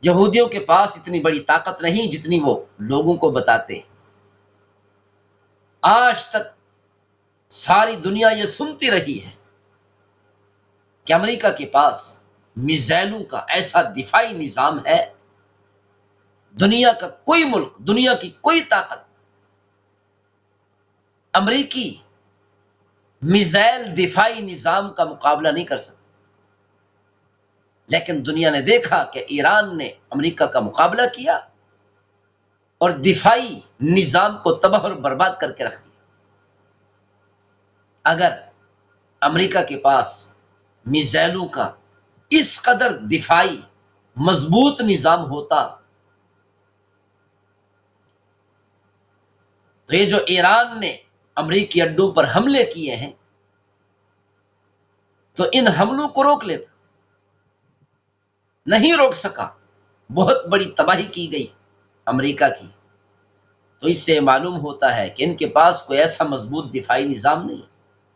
یہودیوں کے پاس اتنی بڑی طاقت نہیں جتنی وہ لوگوں کو بتاتے ہیں۔ آج تک ساری دنیا یہ سنتی رہی ہے کہ امریکہ کے پاس میزائلوں کا ایسا دفاعی نظام ہے، دنیا کا کوئی ملک، دنیا کی کوئی طاقت امریکی میزائل دفاعی نظام کا مقابلہ نہیں کر سکتی۔ لیکن دنیا نے دیکھا کہ ایران نے امریکہ کا مقابلہ کیا اور دفاعی نظام کو تباہ اور برباد کر کے رکھ دیا۔ اگر امریکہ کے پاس میزائلوں کا اس قدر دفاعی مضبوط نظام ہوتا تو یہ جو ایران نے امریکی اڈوں پر حملے کیے ہیں تو ان حملوں کو روک لیتا، نہیں روک سکا، بہت بڑی تباہی کی گئی امریکہ کی۔ تو اس سے معلوم ہوتا ہے کہ ان کے پاس کوئی ایسا مضبوط دفاعی نظام نہیں ہے،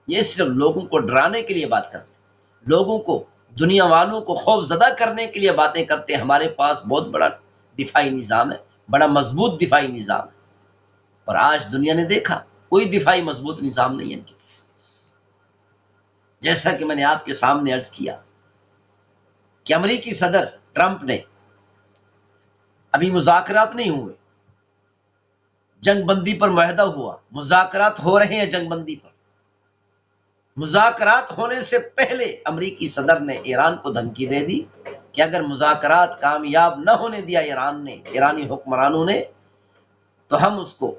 یہ صرف لوگوں کو ڈرانے کے لیے بات کرتے، لوگوں کو، دنیا والوں کو خوف زدہ کرنے کے لیے باتیں کرتے، ہمارے پاس بہت بڑا دفاعی نظام ہے، بڑا مضبوط دفاعی نظام ہے۔ اور آج دنیا نے دیکھا کوئی دفاعی مضبوط نظام نہیں ہے ان کے۔ جیسا کہ میں نے آپ کے سامنے عرض کیا کہ امریکی صدر ٹرمپ نے، ابھی مذاکرات نہیں ہوئے، جنگ بندی پر معاہدہ ہوا، مذاکرات ہو رہے ہیں جنگ بندی پر، مذاکرات ہونے سے پہلے امریکی صدر نے ایران کو دھمکی دے دی کہ اگر مذاکرات کامیاب نہ ہونے دیا ایران نے، ایرانی حکمرانوں نے، تو ہم اس کو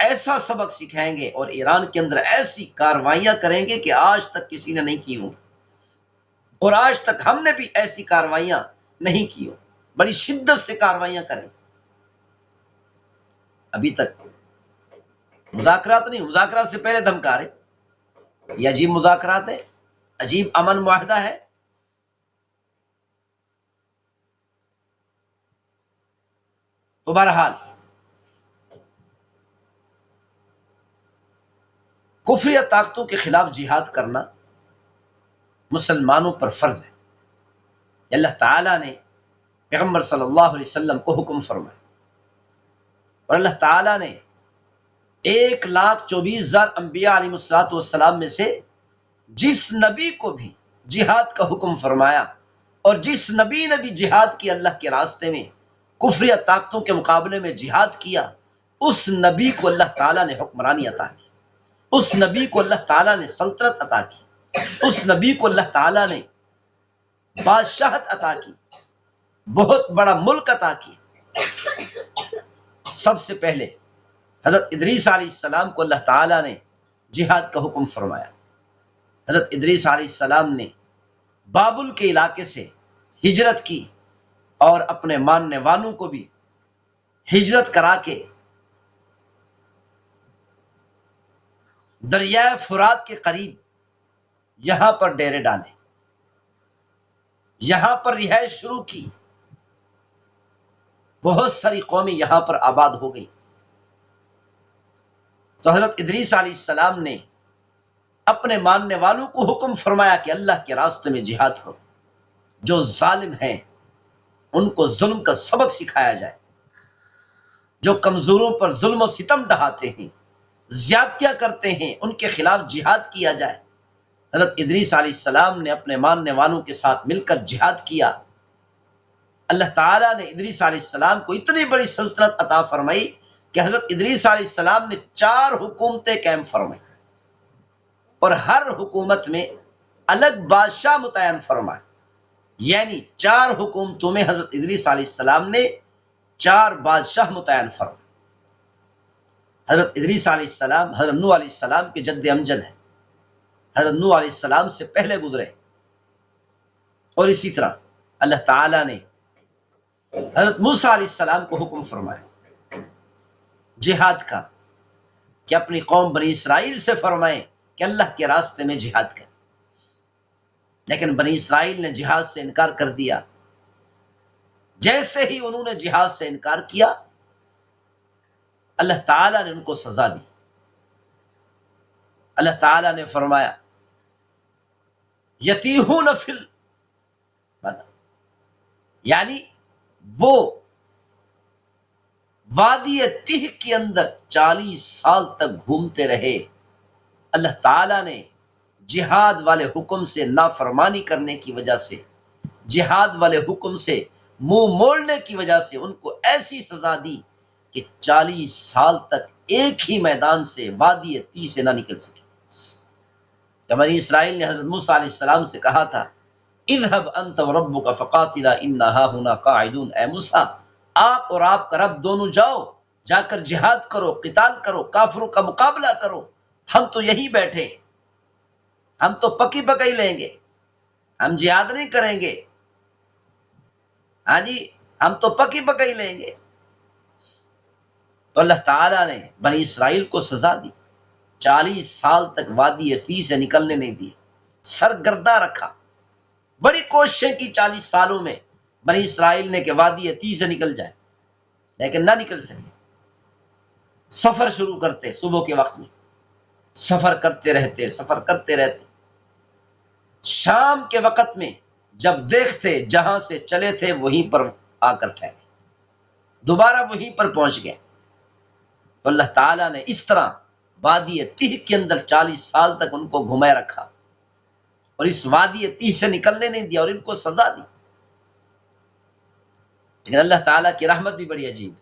ایسا سبق سکھائیں گے اور ایران کے اندر ایسی کارروائیاں کریں گے کہ آج تک کسی نے نہیں کی ہوں، اور آج تک ہم نے بھی ایسی کارروائیاں نہیں کی ہوں، بڑی شدت سے کارروائیاں کریں۔ ابھی تک مذاکرات نہیں، مذاکرات سے پہلے دھمکا رہے، یہ عجیب مذاکرات ہے، عجیب امن معاہدہ ہے۔ تو بہرحال کفری طاقتوں کے خلاف جہاد کرنا مسلمانوں پر فرض ہے۔ اللہ تعالیٰ نے پیغمبر صلی اللہ علیہ وسلم کو حکم فرمایا، اور اللہ تعالیٰ نے 1,24,000 انبیاء علیہ الصلوۃ والسلام میں سے جس نبی کو بھی جہاد کا حکم فرمایا، اور جس نبی نے بھی جہاد کی اللہ کے راستے میں، کفری طاقتوں کے مقابلے میں جہاد کیا، اس نبی کو اللہ تعالیٰ نے حکمرانی عطا کی، اس نبی کو اللہ تعالیٰ نے سلطنت عطا کی، اس نبی کو اللہ تعالیٰ نے بادشاہت عطا کی، بہت بڑا ملک عطا کیا۔ سب سے پہلے حضرت ادریس علیہ السلام کو اللہ تعالیٰ نے جہاد کا حکم فرمایا۔ حضرت ادریس علیہ السلام نے بابل کے علاقے سے ہجرت کی اور اپنے ماننے والوں کو بھی ہجرت کرا کے دریائے فرات کے قریب یہاں پر ڈیرے ڈالے، یہاں پر رہائش شروع کی، بہت ساری قومیں یہاں پر آباد ہو گئی۔ تو حضرت ادریس علیہ السلام نے اپنے ماننے والوں کو حکم فرمایا کہ اللہ کے راستے میں جہاد کرو، جو ظالم ہیں ان کو ظلم کا سبق سکھایا جائے، جو کمزوروں پر ظلم و ستم ڈھاتے ہیں، زیادتیاں کرتے ہیں، ان کے خلاف جہاد کیا جائے۔ حضرت ادریس علیہ السلام نے اپنے ماننے والوں کے ساتھ مل کر جہاد کیا۔ اللہ تعالیٰ نے ادریس علیہ السلام کو اتنی بڑی سلطنت عطا فرمائی کہ حضرت ادریس علیہ السلام نے 4 حکومتیں قائم فرمائی، اور ہر حکومت میں الگ بادشاہ متعین فرمائے، یعنی 4 حکومتوں میں حضرت ادریس علیہ السلام نے 4 بادشاہ متعین فرمائے۔ حضرت ادریس علیہ السلام حضرت نوح علیہ السلام کے جد امجد ہیں، حضرت نوح علیہ السلام سے پہلے گزرے، اور اسی طرح اللہ تعالیٰ نے حضرت موسیٰ علیہ السلام کو حکم فرمایا جہاد کا، کہ اپنی قوم بنی اسرائیل سے فرمائیں کہ اللہ کے راستے میں جہاد کریں، لیکن بنی اسرائیل نے جہاد سے انکار کر دیا۔ جیسے ہی انہوں نے جہاد سے انکار کیا، اللہ تعالیٰ نے ان کو سزا دی۔ اللہ تعالیٰ نے فرمایا یتیہون فی البدر، یعنی وہ وادی تیہ کے اندر 40 سال تک گھومتے رہے، اللہ تعالیٰ نے جہاد والے حکم سے نافرمانی کرنے کی وجہ سے، جہاد والے حکم سے منہ موڑنے کی وجہ سے ان کو ایسی سزا دی کہ 40 سال تک ایک ہی میدان سے وادی تیہ سے نہ نکل سکے۔ کہ بنی اسرائیل نے حضرت موسیٰ علیہ السلام سے کہا تھا اذهب انت وربک فقاتلا انا ہاہنا قاعدون، اے موسیٰ آپ اور آپ کا رب دونوں جاؤ، جا کر جہاد کرو، قتال کرو، کافروں کا مقابلہ کرو، ہم تو یہی بیٹھے، ہم تو پکی پکائی لیں گے، ہم جہاد نہیں کریں گے، ہاں جی ہم تو پکی پکائی لیں گے۔ تو اللہ تعالیٰ نے بنی اسرائیل کو سزا دی، 40 سال تک وادی عصی سے نکلنے نہیں دی، سرگرداں رکھا، بڑی کوششیں کی 40 سالوں میں بنی اسرائیل نے کہ وادی عصی سے نکل جائے، لیکن نہ نکل سکے۔ سفر شروع کرتے صبح کے وقت میں، سفر کرتے رہتے، شام کے وقت میں جب دیکھتے جہاں سے چلے تھے وہیں پر آ کر ٹھہرے، دوبارہ وہیں پر پہنچ گئے۔ تو اللہ تعالیٰ نے اس طرح وادی تیہ کے اندر 40 سال تک ان کو گھمائے رکھا اور اس وادی تیہ سے نکلنے نہیں دیا اور ان کو سزا دی۔ لیکن اللہ تعالیٰ کی رحمت بھی بڑی عجیب ہے،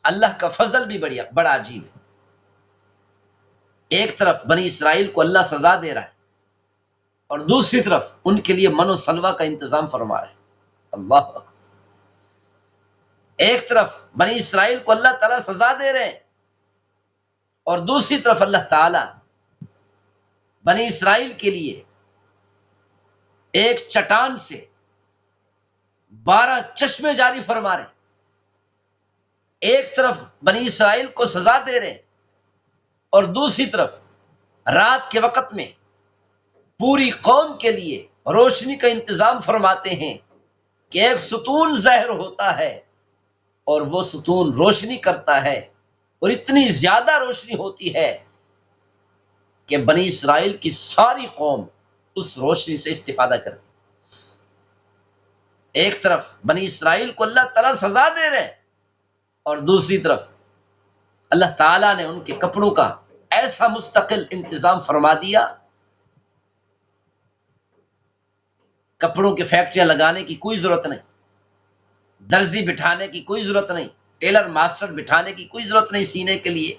اللہ کا فضل بھی بڑا عجیب ہے۔ ایک طرف بنی اسرائیل کو اللہ سزا دے رہا ہے اور دوسری طرف ان کے لیے من و سلوہ کا انتظام فرما رہا ہے۔ اللہ اکبر۔ ایک طرف بنی اسرائیل کو اللہ تعالیٰ سزا دے رہے ہیں اور دوسری طرف اللہ تعالیٰ بنی اسرائیل کے لیے ایک چٹان سے 12 چشمے جاری فرما رہے ہیں۔ ایک طرف بنی اسرائیل کو سزا دے رہے ہیں اور دوسری طرف رات کے وقت میں پوری قوم کے لیے روشنی کا انتظام فرماتے ہیں کہ ایک ستون ظاہر ہوتا ہے اور وہ ستون روشنی کرتا ہے اور اتنی زیادہ روشنی ہوتی ہے کہ بنی اسرائیل کی ساری قوم اس روشنی سے استفادہ کرتی۔ ایک طرف بنی اسرائیل کو اللہ تعالیٰ سزا دے رہے ہیں اور دوسری طرف اللہ تعالیٰ نے ان کے کپڑوں کا ایسا مستقل انتظام فرما دیا، کپڑوں کی فیکٹریاں لگانے کی کوئی ضرورت نہیں، درزی بٹھانے کی کوئی ضرورت نہیں، ٹیلر ماسٹر بٹھانے کی کوئی ضرورت نہیں، سینے کے لیے،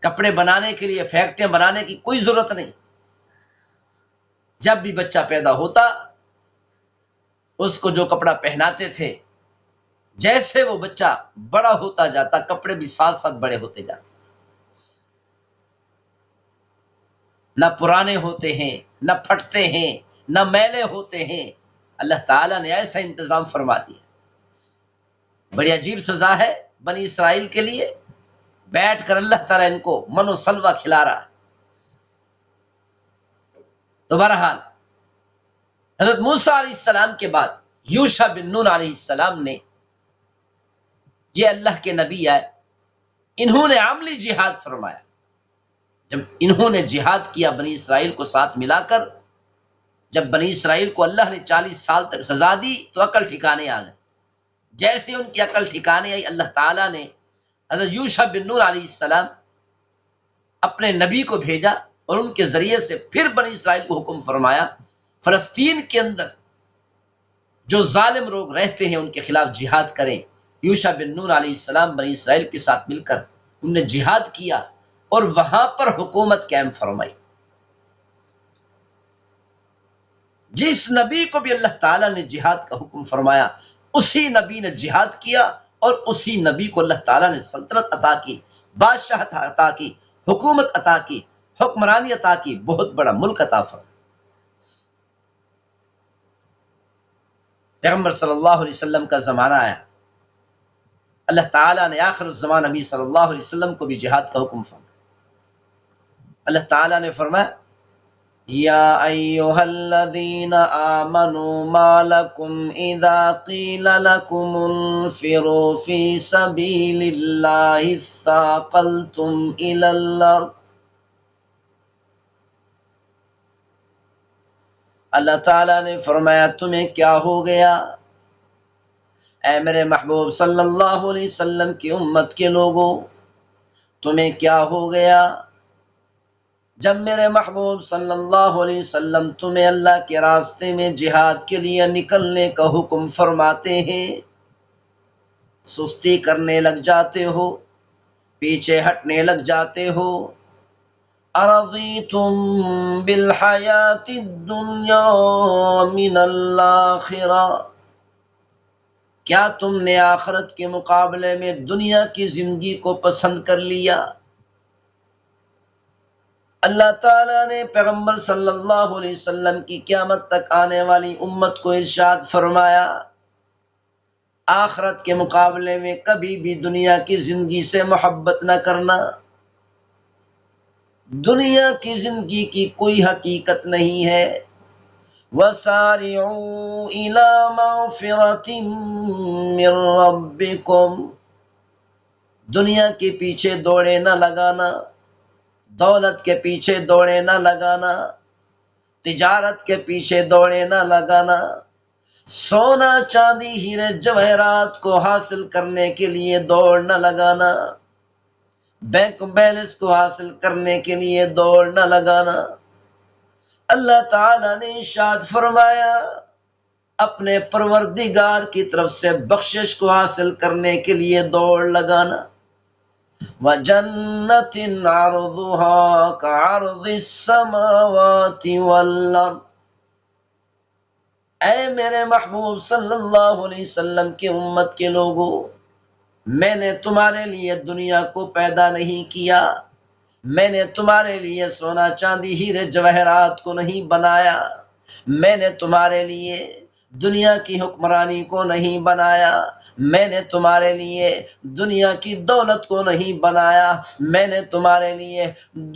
کپڑے بنانے کے لیے فیکٹریاں بنانے کی کوئی ضرورت نہیں۔ جب بھی بچہ پیدا ہوتا اس کو جو کپڑا پہناتے تھے، جیسے وہ بچہ بڑا ہوتا جاتا کپڑے بھی ساتھ ساتھ بڑے ہوتے جاتے، نہ پرانے ہوتے ہیں، نہ پھٹتے ہیں، نہ میلے ہوتے ہیں۔ اللہ تعالیٰ نے ایسا انتظام فرما دیا۔ بڑی عجیب سزا ہے بنی اسرائیل کے لیے، بیٹھ کر اللہ تعالیٰ ان کو من و سلوہ کھلا رہا۔ تو بہرحال حضرت موسیٰ علیہ السلام کے بعد یوشع بن نون علیہ السلام نے، یہ اللہ کے نبی آئے، انہوں نے عملی جہاد فرمایا۔ جب انہوں نے جہاد کیا بنی اسرائیل کو ساتھ ملا کر، جب بنی اسرائیل کو اللہ نے 40 سال تک سزا دی تو عقل ٹھکانے آ گئے۔ جیسے ان کی عقل ٹھکانے آئی، اللہ تعالیٰ نے حضرت یوشع بن نون علیہ السلام اپنے نبی کو بھیجا اور ان کے ذریعے سے پھر بنی اسرائیل کو حکم فرمایا فلسطین کے اندر جو ظالم لوگ رہتے ہیں ان کے خلاف جہاد کریں۔ یوشع بن نون علیہ السلام بنی اسرائیل کے ساتھ مل کر انہوں نے جہاد کیا اور وہاں پر حکومت قائم فرمائی۔ جس نبی کو بھی اللہ تعالیٰ نے جہاد کا حکم فرمایا اسی نبی نے جہاد کیا اور اسی نبی کو اللہ تعالیٰ نے سلطنت عطا کی، بادشاہت عطا کی، حکومت عطا کی، حکمرانی عطا کی، بہت بڑا ملک عطا فرمایا۔ پیغمبر صلی اللہ علیہ وسلم کا زمانہ آیا، اللہ تعالیٰ نے آخر الزمان نبی صلی اللہ علیہ وسلم کو بھی جہاد کا حکم فرمایا۔ اللہ تعالیٰ نے فرمایا یا ایھا الذین آمنوا ما لکم اذا قیل لکم انفروا فی سبیل اللہ اثاقلتم الی الارض۔ اللہ تعالیٰ نے فرمایا تمہیں کیا ہو گیا اے میرے محبوب صلی اللہ علیہ وسلم کی امت کے لوگوں، تمہیں کیا ہو گیا؟ جب میرے محبوب صلی اللہ علیہ وسلم تمہیں اللہ کے راستے میں جہاد کے لیے نکلنے کا حکم فرماتے ہیں، سستی کرنے لگ جاتے ہو، پیچھے ہٹنے لگ جاتے ہو۔ ارضیتم بالحیات الدنیا من الآخرہ، کیا تم نے آخرت کے مقابلے میں دنیا کی زندگی کو پسند کر لیا؟ اللہ تعالیٰ نے پیغمبر صلی اللہ علیہ وسلم کی قیامت تک آنے والی امت کو ارشاد فرمایا، آخرت کے مقابلے میں کبھی بھی دنیا کی زندگی سے محبت نہ کرنا۔ دنیا کی زندگی کی کوئی حقیقت نہیں ہے۔ وَسَارِعُوا إِلَى مَغْفِرَةٍ مِّن رَّبِّكُمْ، دنیا کے پیچھے دوڑے نہ لگانا، دولت کے پیچھے دوڑے نہ لگانا، تجارت کے پیچھے دوڑے نہ لگانا، سونا چاندی ہیرے جواہرات کو حاصل کرنے کے لیے دوڑ نہ لگانا، بینک بیلنس کو حاصل کرنے کے لیے دوڑ نہ لگانا۔ اللہ تعالیٰ نے ارشاد فرمایا، اپنے پروردگار کی طرف سے بخشش کو حاصل کرنے کے لیے دوڑ لگانا۔ وَجَنَّةٍ عَرْضُهَا كَعَرْضِ السَّمَاوَاتِ وَالْأَرْضِ، اے میرے محبوب صلی اللہ علیہ وسلم کی امت کے لوگوں، میں نے تمہارے لیے دنیا کو پیدا نہیں کیا، میں نے تمہارے لیے سونا چاندی ہیرے جواہرات کو نہیں بنایا، میں نے تمہارے لیے دنیا کی حکمرانی کو نہیں بنایا، میں نے تمہارے لیے دنیا کی دولت کو نہیں بنایا، میں نے تمہارے لیے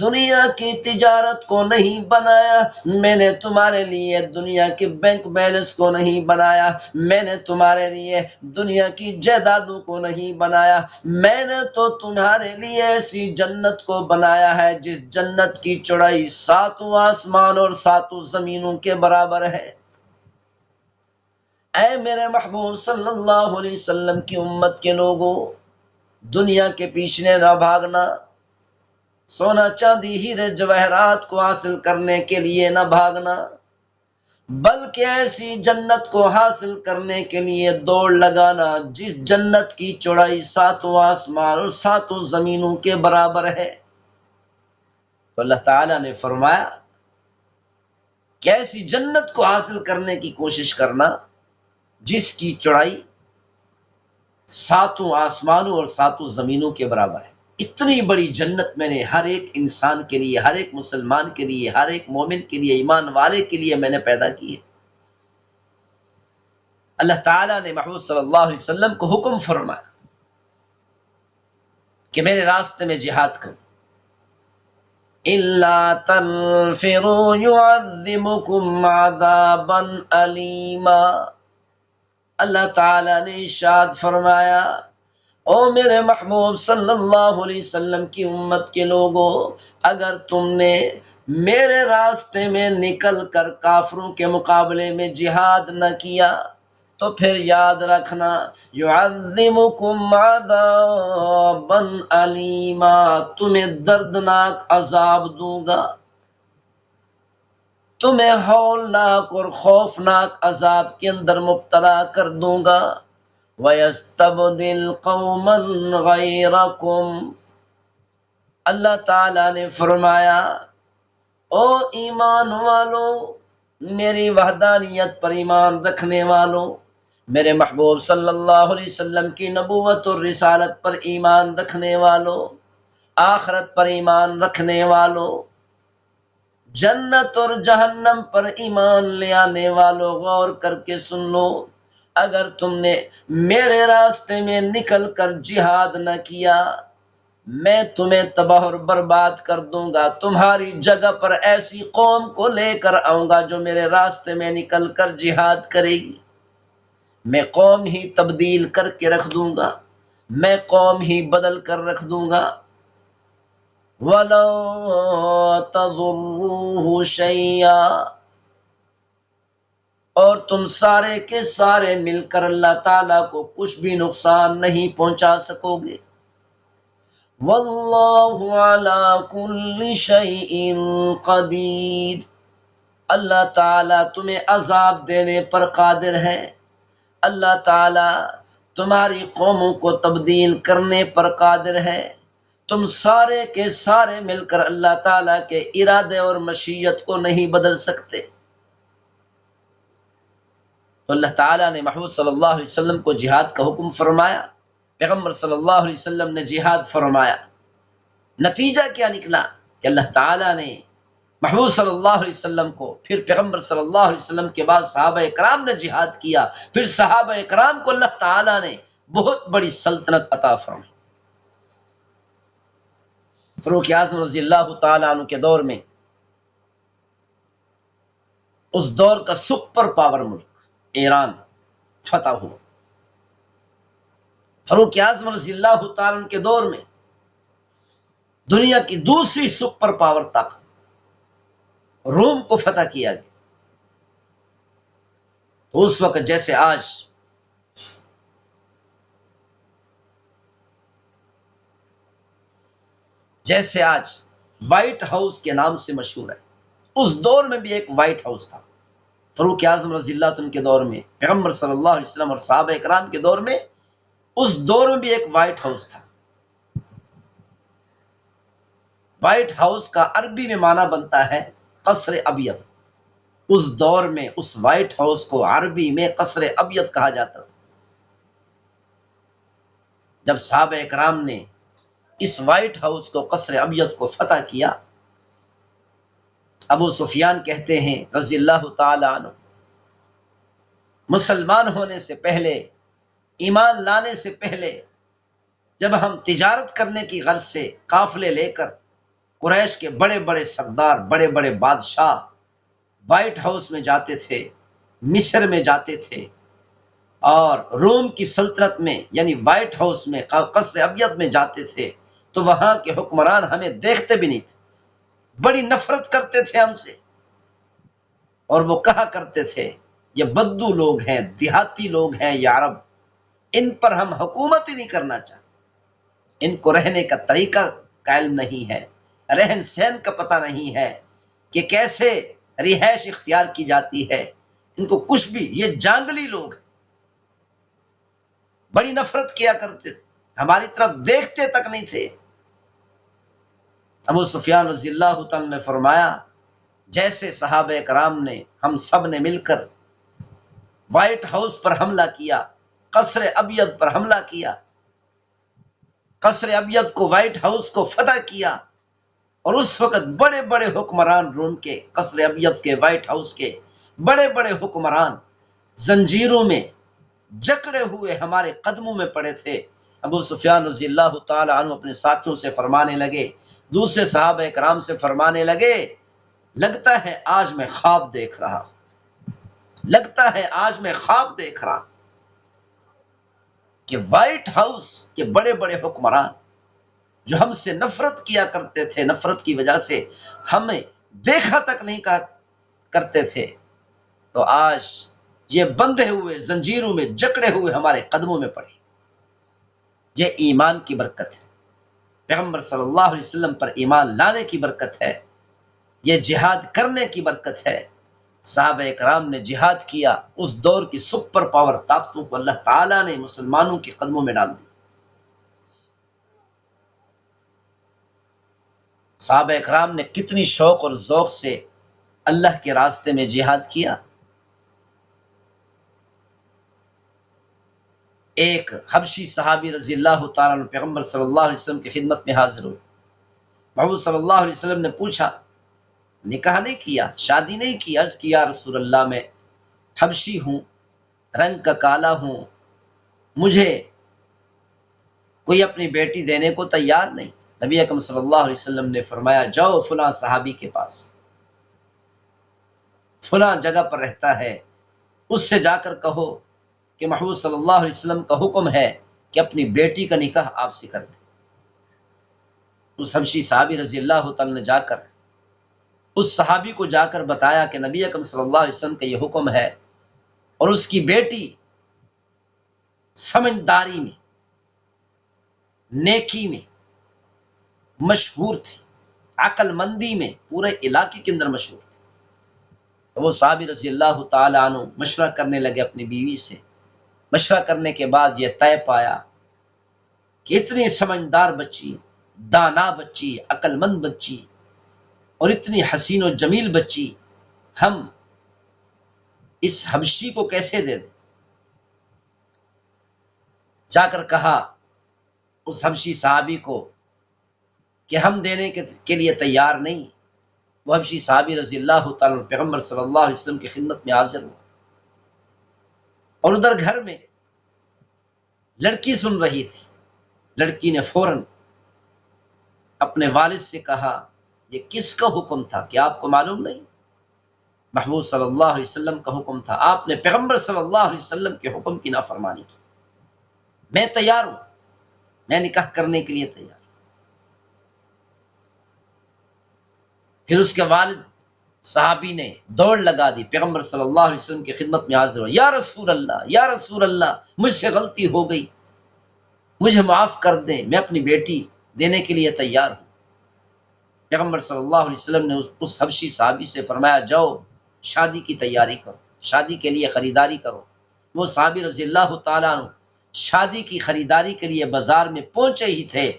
دنیا کی تجارت کو نہیں بنایا، میں نے تمہارے لیے دنیا کے بینک بیلنس کو نہیں بنایا، میں نے تمہارے لیے دنیا کی جائیدادوں کو نہیں بنایا، میں نے تو تمہارے لیے ایسی جنت کو بنایا ہے جس جنت کی چوڑائی 7 آسمان اور 7 زمینوں کے برابر ہے۔ اے میرے محبوب صلی اللہ علیہ وسلم کی امت کے لوگوں، دنیا کے پیچھے نہ بھاگنا، سونا چاندی ہیرے جواہرات کو حاصل کرنے کے لیے نہ بھاگنا، بلکہ ایسی جنت کو حاصل کرنے کے لیے دوڑ لگانا جس جنت کی چوڑائی 7 آسمان اور 7 زمینوں کے برابر ہے۔ تو اللہ تعالیٰ نے فرمایا کہ ایسی جنت کو حاصل کرنے کی کوشش کرنا جس کی چوڑائی 7 آسمانوں اور 7 زمینوں کے برابر ہے۔ اتنی بڑی جنت میں نے ہر ایک انسان کے لیے، ہر ایک مسلمان کے لیے، ہر ایک مومن کے لیے، ایمان والے کے لیے میں نے پیدا کی ہے۔ اللہ تعالیٰ نے محمد صلی اللہ علیہ وسلم کو حکم فرمایا کہ میرے راستے میں جہاد کرو۔ إِلَّا تَنْفِرُوا يُعَذِّبْكُمْ عَذَابًا أَلِيمًا، اللہ تعالیٰ نے ارشاد فرمایا، او میرے محبوب صلی اللہ علیہ وسلم کی امت کے لوگوں، اگر تم نے میرے راستے میں نکل کر کافروں کے مقابلے میں جہاد نہ کیا تو پھر یاد رکھنا، یعذبکم عذابا علیما، تمہیں دردناک عذاب دوں گا، تمہیں ہولناک اور خوفناک عذاب کے اندر مبتلا کر دوں گا۔ وَيَسْتَبْدِلْ قَوْمًا غَيْرَكُمْ، اللہ تعالیٰ نے فرمایا، او ایمان والو، میری وحدانیت پر ایمان رکھنے والوں، میرے محبوب صلی اللہ علیہ وسلم کی نبوت اور رسالت پر ایمان رکھنے والوں، آخرت پر ایمان رکھنے والوں، جنت اور جہنم پر ایمان لے آنے والوں، غور کر کے سن لو، اگر تم نے میرے راستے میں نکل کر جہاد نہ کیا، میں تمہیں تباہ اور برباد کر دوں گا، تمہاری جگہ پر ایسی قوم کو لے کر آؤں گا جو میرے راستے میں نکل کر جہاد کرے گی، میں قوم ہی تبدیل کر کے رکھ دوں گا، میں قوم ہی بدل کر رکھ دوں گا۔ وَلَا تَضُرُّوهُ شَيْئًا، اور تم سارے کے سارے مل کر اللہ تعالیٰ کو کچھ بھی نقصان نہیں پہنچا سکو گے۔ واللہ علی کل شیء قدیر، اللہ تعالیٰ تمہیں عذاب دینے پر قادر ہے، اللہ تعالیٰ تمہاری قوموں کو تبدیل کرنے پر قادر ہے۔ تم سارے کے سارے مل کر اللہ تعالیٰ کے ارادے اور مشیت کو نہیں بدل سکتے۔ تو اللہ تعالیٰ نے محمود صلی اللہ علیہ وسلم کو جہاد کا حکم فرمایا، پیغمبر صلی اللہ علیہ وسلم نے جہاد فرمایا۔ نتیجہ کیا نکلا کہ اللہ تعالیٰ نے محمود صلی اللہ علیہ وسلم کو، پھر پیغمبر صلی اللہ علیہ وسلم کے بعد صحابہ اکرام نے جہاد کیا، پھر صحابہ اکرام کو اللہ تعالیٰ نے بہت بڑی سلطنت عطا فرمائی۔ فاروق اعظم رضی اللہ تعالیٰ عنہ کے دور میں، اس دور کا سپر پاور ملک ایران فتح ہوا۔ فاروق اعظم رضی اللہ تعالیٰ عنہ کے دور میں دنیا کی دوسری سپر پاور طاقت روم کو فتح کیا گیا۔ تو اس وقت جیسے آج وائٹ ہاؤس کے نام سے مشہور ہے، اس دور میں بھی ایک وائٹ ہاؤس تھا۔ فاروق اعظم رضی اللہ عنہ کے دور میں، پیغمبر صلی اللہ علیہ وسلم اور صحابہ اکرام کے دور میں، اس دور میں بھی ایک وائٹ ہاؤس تھا۔ وائٹ ہاؤس کا عربی میں معنی بنتا ہے قصر ابیض۔ اس دور میں اس وائٹ ہاؤس کو عربی میں قصر ابیض کہا جاتا تھا۔ جب صحابہ اکرام نے اس وائٹ ہاؤس کو، قصر ابیض کو فتح کیا، ابو سفیان کہتے ہیں رضی اللہ تعالی عنہ، مسلمان ہونے سے پہلے، ایمان لانے سے پہلے، جب ہم تجارت کرنے کی غرض سے قافلے لے کر قریش کے بڑے بڑے سردار، بڑے بڑے بادشاہ وائٹ ہاؤس میں جاتے تھے، مصر میں جاتے تھے، اور روم کی سلطنت میں یعنی وائٹ ہاؤس میں، قصر ابیض میں جاتے تھے، تو وہاں کے حکمران ہمیں دیکھتے بھی نہیں تھے، بڑی نفرت کرتے تھے ہم سے، اور وہ کہا کرتے تھے یہ بدو لوگ ہیں، دیہاتی لوگ ہیں یہ عرب، ان پر ہم حکومت ہی نہیں کرنا چاہتے، ان کو رہنے کا طریقہ کا علم نہیں ہے، رہن سہن کا پتہ نہیں ہے کہ کیسے رہائش اختیار کی جاتی ہے، ان کو کچھ بھی، یہ جانگلی لوگ ہیں۔ بڑی نفرت کیا کرتے تھے، ہماری طرف دیکھتے تک نہیں تھے۔ ابو سفیان رضی اللہ تعالیٰ نے فرمایا، جیسے صحابہ کرام نے، ہم سب نے مل کر وائٹ ہاؤس پر حملہ کیا، قصر ابیض پر حملہ کیا، قصر ابیض کو، وائٹ ہاؤس کو فتح کیا، اور اس وقت بڑے بڑے حکمران روم کے، قصر ابیض کے، وائٹ ہاؤس کے بڑے بڑے حکمران زنجیروں میں جکڑے ہوئے ہمارے قدموں میں پڑے تھے۔ ابو سفیان رضی اللہ تعالی عنہ اپنے ساتھیوں سے فرمانے لگے، دوسرے صحابہ کرام سے فرمانے لگے، لگتا ہے آج میں خواب دیکھ رہا ہوں، لگتا ہے آج میں خواب دیکھ رہا ہوں کہ وائٹ ہاؤس کے بڑے بڑے حکمران جو ہم سے نفرت کیا کرتے تھے، نفرت کی وجہ سے ہمیں دیکھا تک نہیں کرتے تھے، تو آج یہ بندھے ہوئے زنجیروں میں جکڑے ہوئے ہمارے قدموں میں پڑے۔ یہ ایمان کی برکت ہے، پیغمبر صلی اللہ علیہ وسلم پر ایمان لانے کی برکت ہے، یہ جہاد کرنے کی برکت ہے۔ صحابہ کرام نے جہاد کیا، اس دور کی سپر پاور طاقتوں کو اللہ تعالیٰ نے مسلمانوں کے قدموں میں ڈال دی۔ صحابہ کرام نے کتنی شوق اور ذوق سے اللہ کے راستے میں جہاد کیا۔ ایک حبشی صحابی رضی اللہ تعالیٰ عنہ پیغمبر صلی اللہ علیہ وسلم کی خدمت میں حاضر ہوئے۔ محمد صلی اللہ علیہ وسلم نے پوچھا، نکاح نہیں کیا، شادی نہیں کی؟ عرض کیا رسول اللہ، میں حبشی ہوں، رنگ کا کالا ہوں، مجھے کوئی اپنی بیٹی دینے کو تیار نہیں۔ نبی اکرم صلی اللہ علیہ وسلم نے فرمایا، جاؤ فلاں صحابی کے پاس، فلاں جگہ پر رہتا ہے، اس سے جا کر کہو کہ محمود صلی اللہ علیہ وسلم کا حکم ہے کہ اپنی بیٹی کا نکاح آپ سے کر دیں۔ اس حبشی صحابی رضی اللہ تعالیٰ نے جا کر اس صحابی کو جا کر بتایا کہ نبی اکرم صلی اللہ علیہ وسلم کا یہ حکم ہے اور اس کی بیٹی سمجھداری میں، نیکی میں مشہور تھی، عقل مندی میں پورے علاقے کے اندر مشہور تھی۔ تو وہ صحابی رضی اللہ تعالیٰ عنہ مشورہ کرنے لگے اپنی بیوی سے۔ مشورہ کرنے کے بعد یہ طے پایا کہ اتنی سمجھدار بچی، دانا بچی، عقل مند بچی اور اتنی حسین و جمیل بچی ہم اس حبشی کو کیسے دے دیں؟ جا کر کہا اس حبشی صحابی کو کہ ہم دینے کے لیے تیار نہیں۔ وہ حبشی صحابی رضی اللہ تعالیٰ پیغمبر صلی اللہ علیہ وسلم کی خدمت میں حاضر ہوا، اور ادھر گھر میں لڑکی سن رہی تھی۔ لڑکی نے فوراً اپنے والد سے کہا، یہ کس کا حکم تھا؟ کہ آپ کو معلوم نہیں؟ محبوب صلی اللہ علیہ وسلم کا حکم تھا، آپ نے پیغمبر صلی اللہ علیہ وسلم کے حکم کی نافرمانی کی۔ میں تیار ہوں، میں نکاح کرنے کے لیے تیار۔ پھر اس کے والد صحابی نے دوڑ لگا دی، پیغمبر صلی اللہ علیہ وسلم کی خدمت میں حاضر ہوا، یا رسول اللہ، یا رسول اللہ، مجھ سے غلطی ہو گئی، مجھے معاف کر دیں، میں اپنی بیٹی دینے کے لیے تیار ہوں۔ پیغمبر صلی اللہ علیہ وسلم نے اس حبشی صحابی سے فرمایا، جاؤ شادی کی تیاری کرو، شادی کے لیے خریداری کرو۔ وہ صحابی رضی اللہ تعالیٰ عنہ شادی کی خریداری کے لیے بازار میں پہنچے ہی تھے،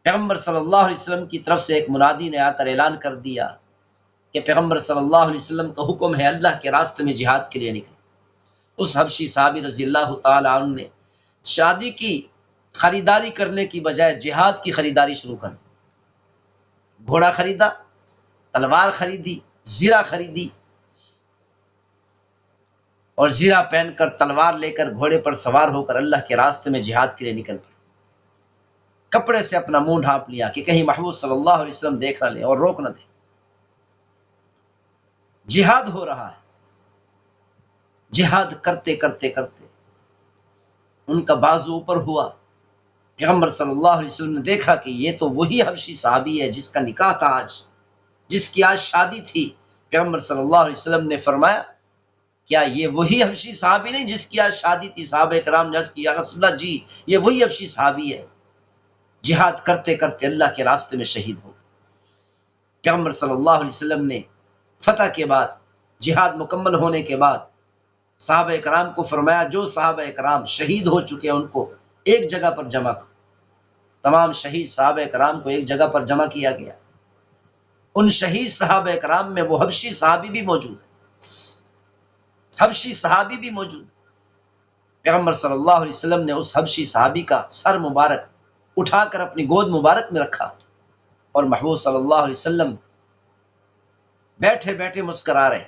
پیغمبر صلی اللہ علیہ وسلم کی طرف سے ایک منادی نے آ کر اعلان کر دیا کہ پیغمبر صلی اللہ علیہ وسلم کا حکم ہے، اللہ کے راستے میں جہاد کے لیے نکلے۔ اس حبشی صحابی رضی اللہ تعالیٰ عنہ نے شادی کی خریداری کرنے کی بجائے جہاد کی خریداری شروع کر دی۔ گھوڑا خریدا، تلوار خریدی، زیرہ خریدی، اور زیرہ پہن کر تلوار لے کر گھوڑے پر سوار ہو کر اللہ کے راستے میں جہاد کے لیے نکل پڑے۔ کپڑے سے اپنا منہ ڈھانپ لیا کہ کہیں محبوب صلی اللہ علیہ وسلم دیکھ نہ لیں اور روک نہ دیں۔ جہاد ہو رہا ہے، جہاد کرتے کرتے کرتے ان کا بازو اوپر ہوا۔ پیغمبر صلی اللہ علیہ وسلم نے دیکھا کہ یہ تو وہی حبشی صحابی ہے جس کا نکاح تھا آج، جس کی آج شادی تھی۔ پیغمبر صلی اللہ علیہ وسلم نے فرمایا، کیا یہ وہی حبشی صحابی نہیں جس کی آج شادی تھی؟ صحابہ کرام نے عرض کیا، یا رسول اللہ، جی یہ وہی حبشی صحابی ہے۔ جہاد کرتے کرتے اللہ کے راستے میں شہید ہو گئے۔ پیغمبر صلی اللہ علیہ وسلم نے فتح کے بعد، جہاد مکمل ہونے کے بعد صحابہ کرام کو فرمایا، جو صحابہ کرام شہید ہو چکے ہیں ان کو ایک جگہ پر جمع کرو۔ تمام شہید صحابہ کرام کو ایک جگہ پر جمع کیا گیا۔ ان شہید صحابہ کرام میں وہ حبشی صحابی بھی موجود ہے، حبشی صحابی بھی موجود ہے۔ پیغمبر صلی اللہ علیہ وسلم نے اس حبشی صحابی کا سر مبارک اٹھا کر اپنی گود مبارک میں رکھا، اور محبوب صلی اللہ علیہ وسلم بیٹھے بیٹھے مسکرا رہے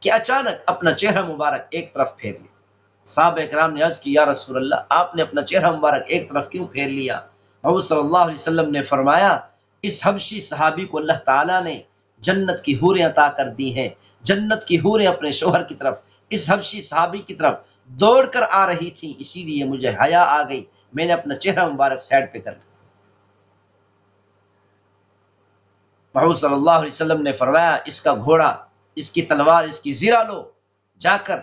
کہ اچانک اپنا چہرہ مبارک ایک طرف پھیر لیا۔ صحابہ کرام نے عرض کی، یا رسول اللہ، آپ نے اپنا چہرہ مبارک ایک طرف کیوں پھیر لیا؟ محبوب صلی اللہ علیہ وسلم نے فرمایا، اس حبشی صحابی کو اللہ تعالیٰ نے جنت کی حوریں عطا کر دی ہیں۔ جنت کی حوریں اپنے شوہر کی طرف، اس حبشی صحابی کی طرف دوڑ کر آ رہی تھیں، اسی لیے مجھے حیا آ گئی، میں نے اپنا چہرہ مبارک سائڈ پہ کر لیا۔ محبوب صلی اللہ علیہ وسلم نے فرمایا، اس کا گھوڑا، اس کی تلوار، اس کی زیرہ لو، جا کر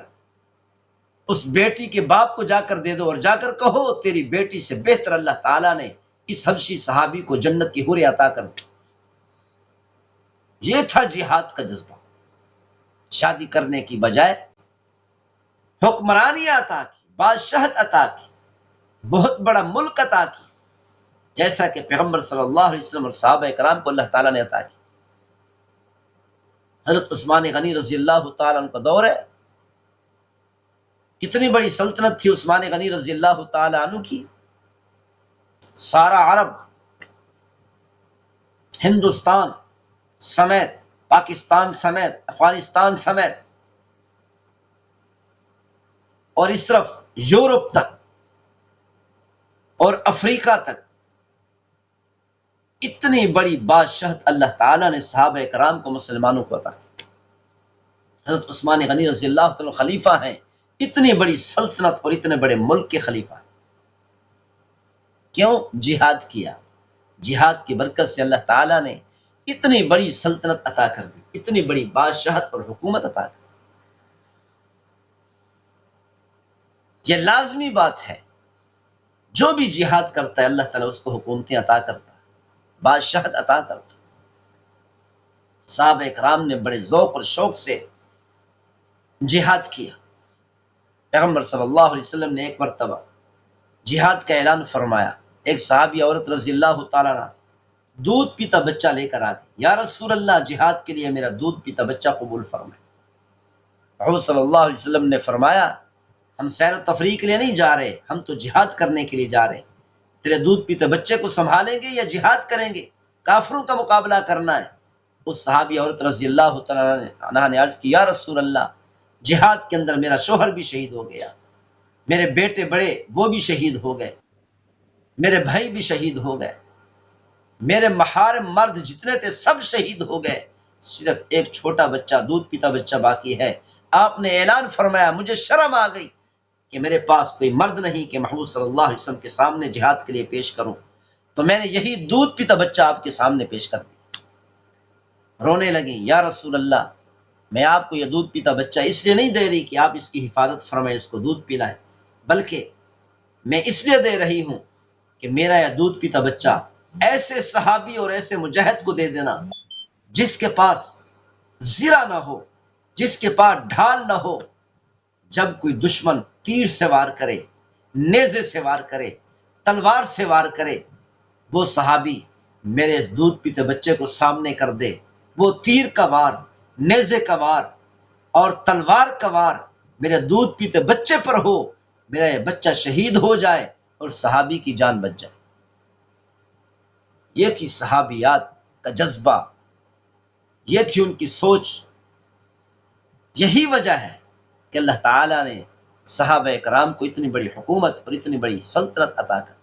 اس بیٹی کے باپ کو جا کر دے دو، اور جا کر کہو تیری بیٹی سے بہتر اللہ تعالیٰ نے اس حبشی صحابی کو جنت کی حوریں عطا کر دی۔ یہ تھا جہاد کا جذبہ۔ شادی کرنے کی بجائے حکمرانی عطا کی، بادشاہت عطا کی، بہت بڑا ملک عطا کی، جیسا کہ پیغمبر صلی اللہ علیہ وسلم اور صحابہ کرام کو اللہ تعالیٰ نے عطا کی۔ حضرت عثمان غنی رضی اللہ تعالیٰ عنہ کا دور ہے، کتنی بڑی سلطنت تھی عثمان غنی رضی اللہ تعالیٰ عنہ کی۔ سارا عرب، ہندوستان سمیت، پاکستان سمیت، افغانستان سمیت، اور اس طرف یورپ تک اور افریقہ تک اتنی بڑی بادشاہت اللہ تعالیٰ نے صحابہ کرام کو، مسلمانوں کو عطا کی۔ حضرت عثمان غنی رضی اللہ تعالیٰ خلیفہ ہیں، اتنی بڑی سلطنت اور اتنے بڑے ملک کے خلیفہ۔ کیوں؟ جہاد کیا۔ جہاد کی برکت سے اللہ تعالیٰ نے اتنی بڑی سلطنت عطا کر دی، اتنی بڑی بادشاہت اور حکومت عطا کر دی۔ یہ لازمی بات ہے، جو بھی جہاد کرتا ہے اللہ تعالیٰ اس کو حکومتیں عطا کرتا ہے، بادشاہت عطا کرتا ہے۔ صحابہ کرام نے بڑے ذوق اور شوق سے جہاد کیا۔ پیغمبر صلی اللہ علیہ وسلم نے ایک مرتبہ جہاد کا اعلان فرمایا، ایک صحابی عورت رضی اللہ تعالیٰ عنہ دودھ پیتا بچہ لے کر آ گئی، یا رسول اللہ جہاد کے لیے میرا دودھ پیتا بچہ قبول فرمائے۔ حضور صلی اللہ علیہ وسلم نے فرمایا، ہم سیر و تفریح کے لیے نہیں جا رہے، ہم تو جہاد کرنے کے لیے جا رہے ہیں۔ تیرے دودھ پیتے بچے کو سنبھالیں گے یا جہاد کریں گے؟ کافروں کا مقابلہ کرنا ہے۔ اس صحابی عورت رضی اللہ تعالیٰ عنہ نے عرض کی، یا رسول اللہ جہاد کے اندر میرا شوہر بھی شہید ہو گیا، میرے بیٹے بڑے وہ بھی شہید ہو گئے، میرے بھائی بھی شہید ہو گئے، میرے محارم مرد جتنے تھے سب شہید ہو گئے، صرف ایک چھوٹا بچہ دودھ پیتا بچہ باقی ہے۔ آپ نے اعلان فرمایا، مجھے شرم آ گئی کہ میرے پاس کوئی مرد نہیں کہ محمود صلی اللہ علیہ وسلم کے سامنے جہاد کے لیے پیش کروں، تو میں نے یہی دودھ پیتا بچہ آپ کے سامنے پیش کر دیا۔ رونے لگی، یا رسول اللہ میں آپ کو یہ دودھ پیتا بچہ اس لیے نہیں دے رہی کہ آپ اس کی حفاظت فرمائیں، اس کو دودھ پلائیں، بلکہ میں اس لیے دے رہی ہوں کہ میرا یہ دودھ پیتا بچہ ایسے صحابی اور ایسے مجاہد کو دے دینا جس کے پاس زرہ نہ ہو، جس کے پاس ڈھال نہ ہو، جب کوئی دشمن تیر سے وار کرے، نیزے سے وار کرے، تلوار سے وار کرے، وہ صحابی میرے اس دودھ پیتے بچے کو سامنے کر دے، وہ تیر کا وار، نیزے کا وار اور تلوار کا وار میرے دودھ پیتے بچے پر ہو، میرا یہ بچہ شہید ہو جائے اور صحابی کی جان بچ جائے۔ یہ تھی صحابیات کا جذبہ، یہ تھی ان کی سوچ۔ یہی وجہ ہے کہ اللہ تعالیٰ نے صحابہ کرام کو اتنی بڑی حکومت اور اتنی بڑی سلطنت عطا کر۔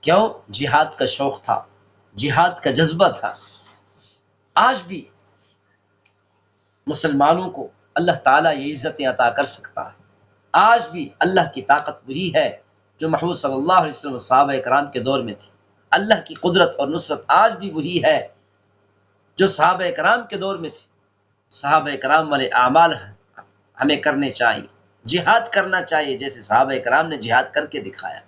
کیوں؟ جہاد کا شوق تھا، جہاد کا جذبہ تھا۔ آج بھی مسلمانوں کو اللہ تعالیٰ یہ عزتیں عطا کر سکتا ہے۔ آج بھی اللہ کی طاقت وہی ہے جو محمود صلی اللہ علیہ وسلم صحابہ کرام کے دور میں تھی۔ اللہ کی قدرت اور نصرت آج بھی وہی ہے جو صحابہ کرام کے دور میں تھی۔ صحابہ کرام والے اعمال ہمیں کرنے چاہیے، جہاد کرنا چاہیے جیسے صحابہ کرام نے جہاد کر کے دکھایا۔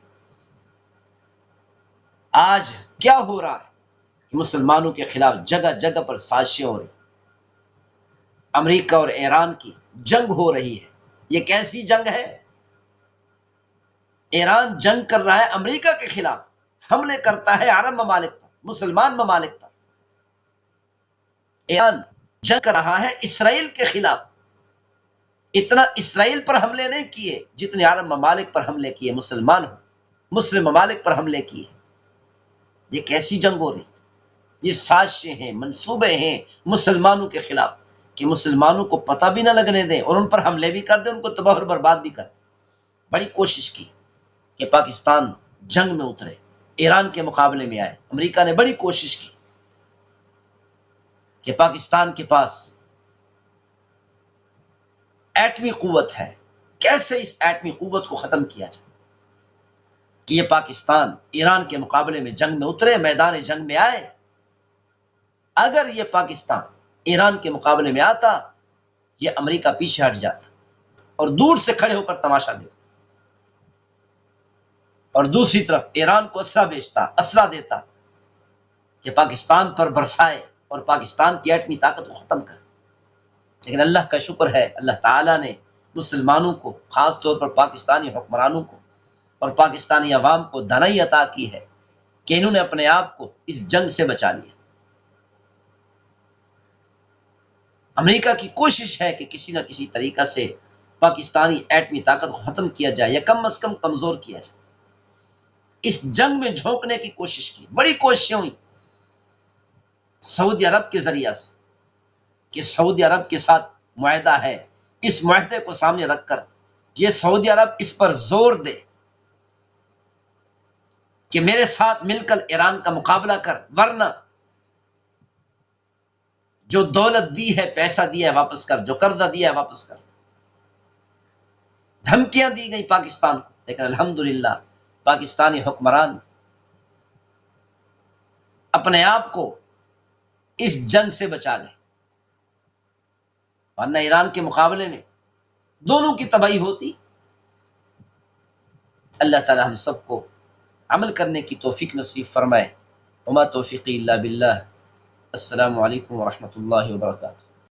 آج کیا ہو رہا ہے کہ مسلمانوں کے خلاف جگہ جگہ پر سازشیں ہو رہی، امریکہ اور ایران کی جنگ ہو رہی ہے۔ یہ کیسی جنگ ہے؟ ایران جنگ کر رہا ہے امریکہ کے خلاف، حملے کرتا ہے عرب ممالک پر، مسلمان ممالک پر۔ ایران جنگ کر رہا ہے اسرائیل کے خلاف، اتنا اسرائیل پر حملے نہیں کیے جتنے عرب ممالک پر حملے کیے، مسلم ممالک پر حملے کیے۔ یہ کیسی جنگ ہو رہی؟ یہ سازشیں ہیں، منصوبے ہیں مسلمانوں کے خلاف کہ مسلمانوں کو پتہ بھی نہ لگنے دیں اور ان پر حملے بھی کر دیں، ان کو تباہ اور برباد بھی کر دیں۔ بڑی کوشش کی کہ پاکستان جنگ میں اترے، ایران کے مقابلے میں آئے۔ امریکہ نے بڑی کوشش کی کہ پاکستان کے پاس ایٹمی قوت ہے، کیسے اس ایٹمی قوت کو ختم کیا جائے، کہ یہ پاکستان ایران کے مقابلے میں جنگ میں اترے، میدان جنگ میں آئے۔ اگر یہ پاکستان ایران کے مقابلے میں آتا، یہ امریکہ پیچھے ہٹ جاتا اور دور سے کھڑے ہو کر تماشا دیتا، اور دوسری طرف ایران کو اسلحہ دیتا کہ پاکستان پر برسائے اور پاکستان کی ایٹمی طاقت کو ختم کرے۔ لیکن اللہ کا شکر ہے، اللہ تعالیٰ نے مسلمانوں کو، خاص طور پر پاکستانی حکمرانوں کو اور پاکستانی عوام کو دانائی عطا کی ہے کہ انہوں نے اپنے آپ کو اس جنگ سے بچا لیا۔ امریکہ کی کوشش ہے کہ کسی نہ کسی طریقہ سے پاکستانی ایٹمی طاقت کو ختم کیا جائے یا کم از کم کمزور کیا جائے۔ اس جنگ میں جھونکنے کی کوشش کی، بڑی کوششیں ہوئی سعودی عرب کے ذریعہ سے کہ سعودی عرب کے ساتھ معاہدہ ہے، اس معاہدے کو سامنے رکھ کر یہ سعودی عرب اس پر زور دے کہ میرے ساتھ مل کر ایران کا مقابلہ کر، ورنہ جو دولت دی ہے، پیسہ دیا ہے واپس کر، جو قرضہ دیا ہے واپس کر۔ دھمکیاں دی گئی پاکستان کو، لیکن الحمدللہ پاکستانی حکمران اپنے آپ کو اس جنگ سے بچا لیں، ورنہ ایران کے مقابلے میں دونوں کی تباہی ہوتی۔ اللہ تعالی ہم سب کو عمل کرنے کی توفیق نصیب فرمائے۔ وما توفیقی الا باللہ۔ السلام علیکم ورحمۃ اللہ وبرکاتہ۔